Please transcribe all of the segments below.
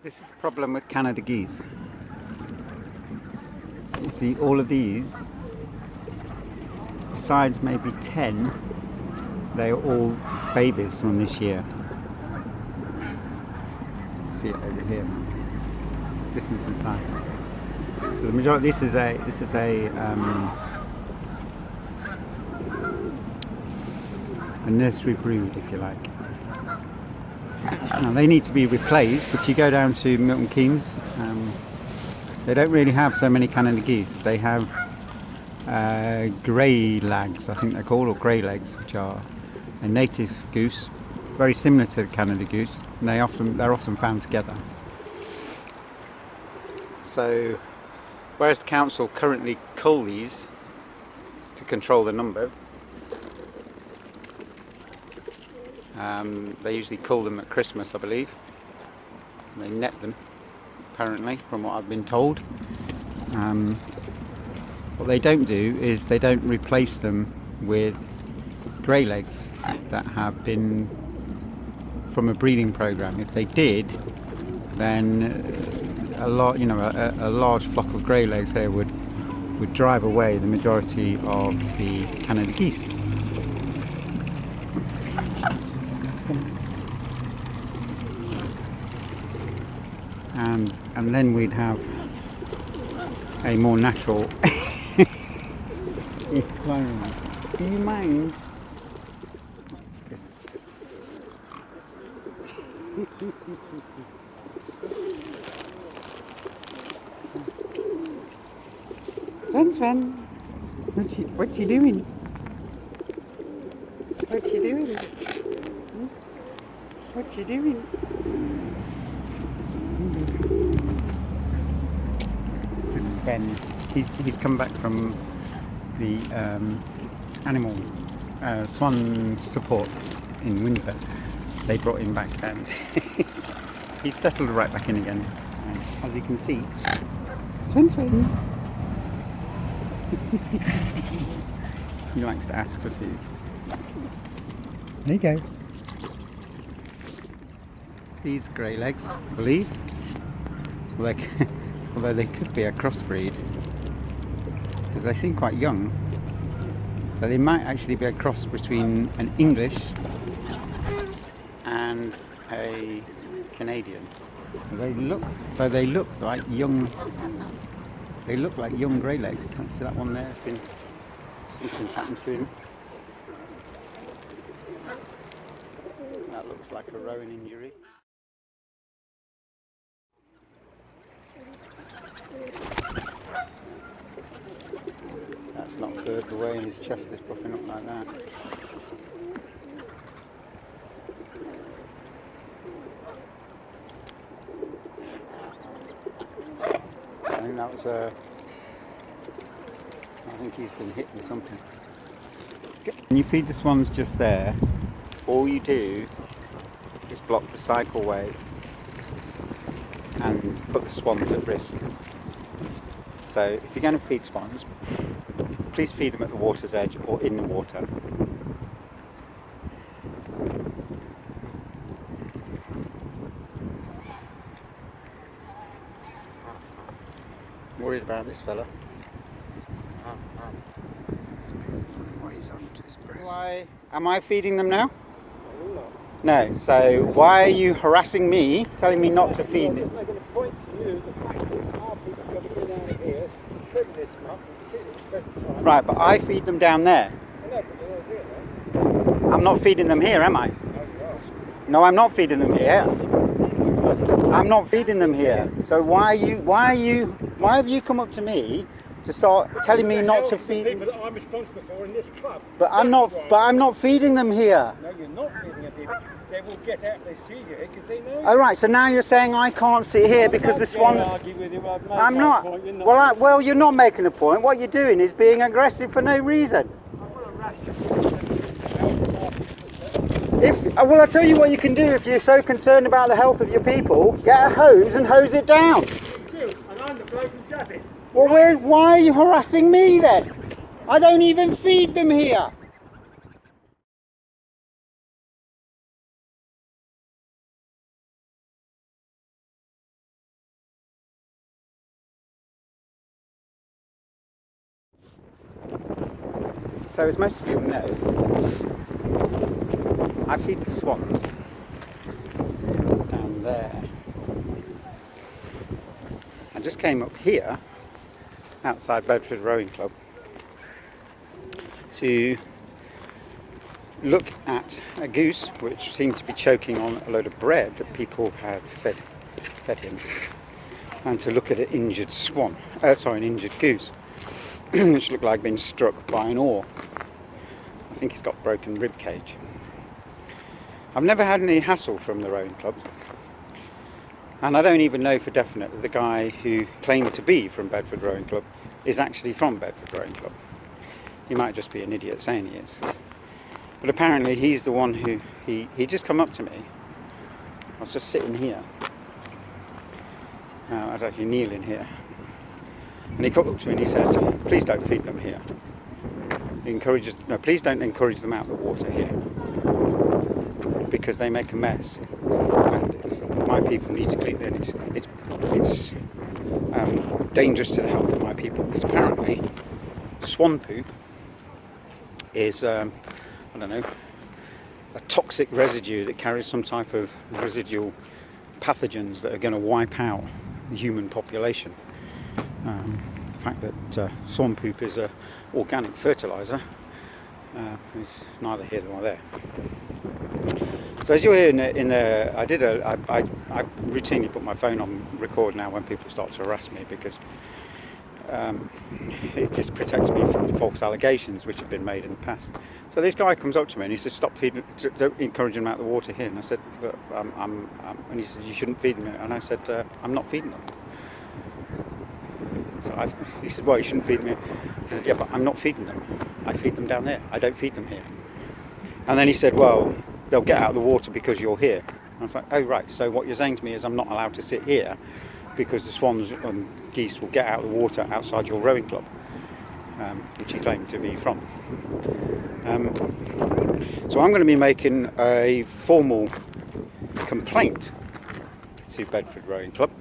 This is the problem with Canada geese. You see all of these, besides maybe 10, they are all babies from this year. See it over here, difference in size. So the majority, this is a nursery brood, if you like. Now they need to be replaced. If you go down to Milton Keynes, they don't really have so many Canada geese. They have grey lags, I think they're called, or grey legs, which are a native goose, very similar to the Canada goose, and they're often found together. So, whereas the council currently cull these to control the numbers, they usually cull them at Christmas, I believe. They net them, apparently, from what I've been told. What they don't do is they don't replace them with grey legs that have been from a breeding program. If they did, then a large flock of grey legs here would drive away the majority of the Canada geese. And then we'd have a more natural environment. Do you mind? Just... Swan, what you doing? What you doing? What you doing? This is Sven. He's come back from the animal swan support in winter. They brought him back and he's settled right back in again. As you can see, Sven. He likes to ask for food. There you go. These grey legs, I believe, although they could be a crossbreed, because they seem quite young, so they might actually be a cross between an English and a Canadian. They look like young. They look like young grey legs. See that one there? Has been something's happened to him. That looks like a rowing injury. That's not a bird, the way his chest is puffing up like that. I think that was I think he's been hit with something. When you feed the swans just there, all you do is block the cycleway and put the swans at risk. So if you're going to feed swans, please feed them at the water's edge or in the water. I'm worried about this fella. Oh, he's onto his breast. Why am I feeding them now? No. So why are you harassing me, telling me not to feed them? I'm making a point to you. The fact is, our people have got to go down here, trim this up, particularly at the present time. Right, but I feed them down there. I know, but they're not doing that. I'm not feeding them here, am I? No, you are. No, I'm not feeding them here. I'm not feeding them here. So why have you come up to me to start telling me not to feed them? People that I'm responsible for in this club. But I'm not feeding them here. No, you're not feeding them people. They will get out if they see you here because they know. All right, so now you're saying I can't sit here because the swans. I'm not. Well, you're not making a point. What you're doing is being aggressive for no reason. Well, I'll tell you what you can do if you're so concerned about the health of your people. Get a hose and hose it down. And I'm the bloke who does it. Well, why are you harassing me then? I don't even feed them here. So as most of you know, I feed the swans down there. I just came up here outside Bedford Rowing Club to look at a goose which seemed to be choking on a load of bread that people had fed him, and to look at an injured an injured goose which looked like being struck by an oar. I think he's got broken rib cage. I've never had any hassle from the rowing club, and I don't even know for definite that the guy who claimed to be from Bedford Rowing Club is actually from Bedford Rowing Club. He might just be an idiot saying he is. But apparently he's the one who, he just come up to me. I was just sitting here. I was actually kneeling here. And he come up to me and he said, please don't feed them here. Please don't encourage them out of the water here, because they make a mess. And my people need to clean them. It's dangerous to the health of my people, because apparently swan poop is, I don't know, a toxic residue that carries some type of residual pathogens that are going to wipe out the human population. The fact that swan poop is an organic fertiliser is neither here nor there. So as you're here in the I routinely put my phone on record now when people start to harass me, because it just protects me from false allegations which have been made in the past. So this guy comes up to me and he says, stop feeding, don't encourage them out of the water here. And I said, but and he said, you shouldn't feed them. And I said, I'm not feeding them. So he said, well, you shouldn't feed me. He said, yeah, but I'm not feeding them. I feed them down there. I don't feed them here. And then he said, well, they'll get out of the water because you're here. I was like, oh right, so what you're saying to me is I'm not allowed to sit here because the swans and geese will get out of the water outside your rowing club, which he claimed to be from. So I'm going to be making a formal complaint to Bedford Rowing Club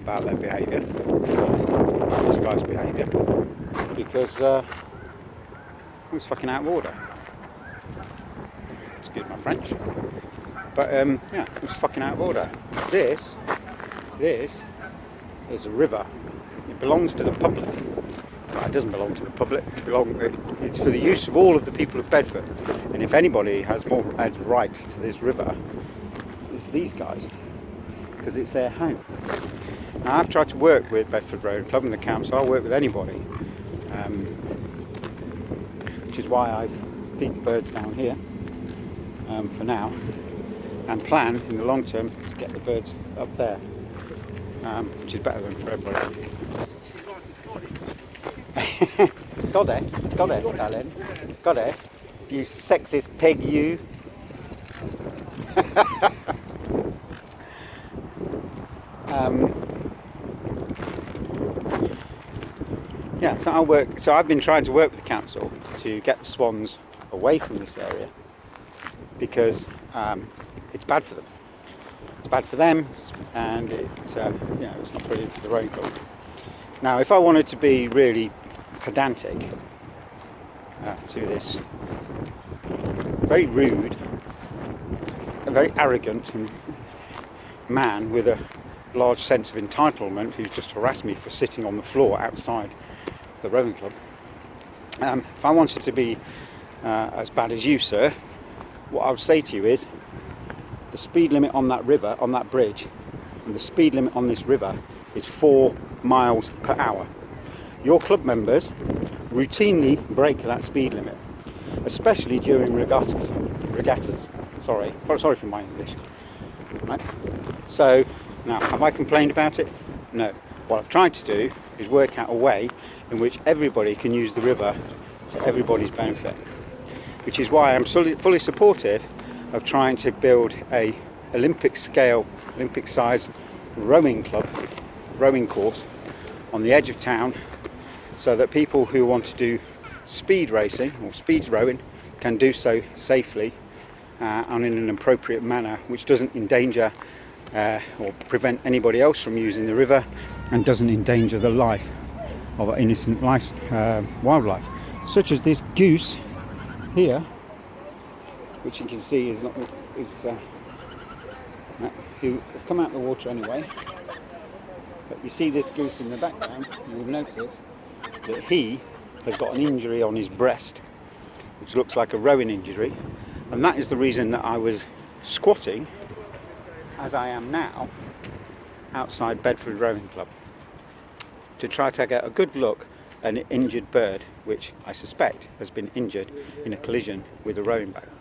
about their behaviour, about this guy's behaviour, because he was fucking out of order. Excuse my French. But yeah, it was fucking out of order. This is a river. It belongs to the public. Well, it doesn't belong to the public. It's for the use of all of the people of Bedford. And if anybody has right to this river, it's these guys, because it's their home. Now, I've tried to work with Bedford Rowing Club and the council. I'll work with anybody, which is why I feed the birds down here for now, and plan in the long term to get the birds up there, which is better than for everybody. Goddess, darling. Goddess, you sexist pig, you. Yeah, so I've been trying to work with the council to get the swans away from this area, because it's bad for them. It's bad for them, and it's not brilliant for the rowing club. Now, if I wanted to be really pedantic to this very rude, a very arrogant man with a large sense of entitlement, who's just harassed me for sitting on the floor outside the rowing club, if I wanted to be as bad as you, sir, what I would say to you is the speed limit on that river, on that bridge, and the speed limit on this river is 4 miles per hour. Your club members routinely break that speed limit, especially during regattas. Sorry for my English. Right? So now, have I complained about it? No. What I've tried to do is work out a way in which everybody can use the river to everybody's benefit, which is why I'm fully supportive of trying to build a Olympic size rowing course on the edge of town, so that people who want to do speed racing or speed rowing can do so safely and in an appropriate manner, which doesn't endanger or prevent anybody else from using the river, and doesn't endanger the life of innocent wildlife. such as this goose here, which you can see is not who have come out of the water anyway. But you see this goose in the background, you will notice that he has got an injury on his breast, which looks like a rowing injury, and that is the reason that I was squatting, as I am now, outside Bedford Rowing Club, to try to get a good look at an injured bird, which I suspect has been injured in a collision with a rowing boat.